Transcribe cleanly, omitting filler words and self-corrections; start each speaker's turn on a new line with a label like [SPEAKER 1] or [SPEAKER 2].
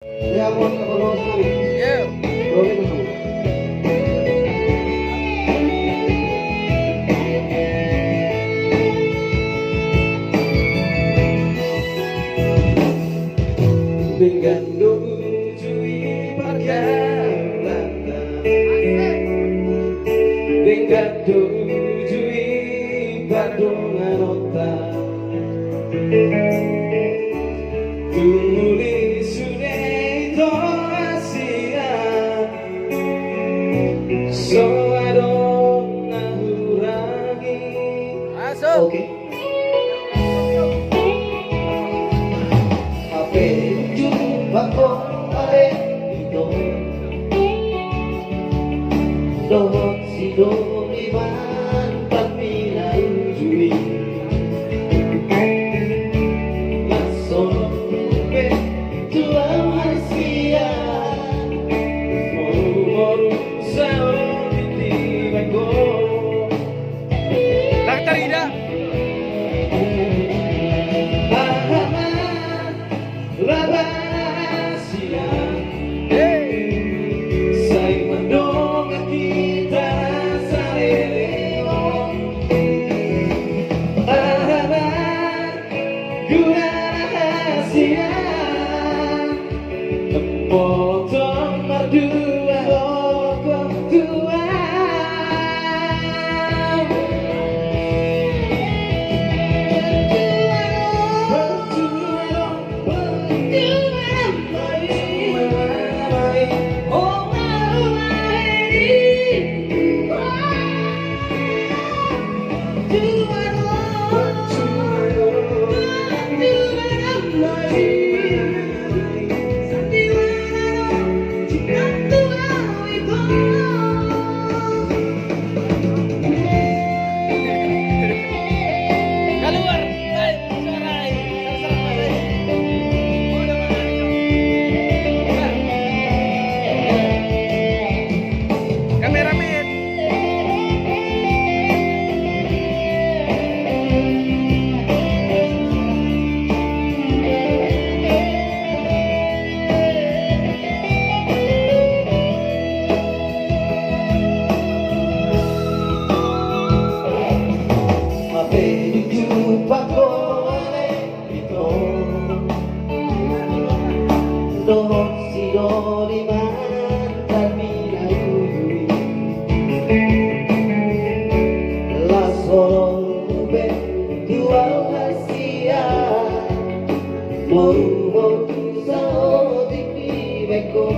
[SPEAKER 1] Veamos la formación.
[SPEAKER 2] Yeah.
[SPEAKER 1] Dengan nunjui perjalanan, dengan nunjui badungan otak, tulis sudah Asia, so I don't nahurangi.
[SPEAKER 2] Masuk.
[SPEAKER 1] Oke. Bako are ito dohot si doliman pagminanjui masope tuang Asia moru sa biti bako
[SPEAKER 2] Tarida.
[SPEAKER 1] Potong berdua okok tua
[SPEAKER 2] Keluar. Suara. Kameramen.
[SPEAKER 1] Dohot si doliman pagminanjui lasorobe tuang Asia moru sa di beko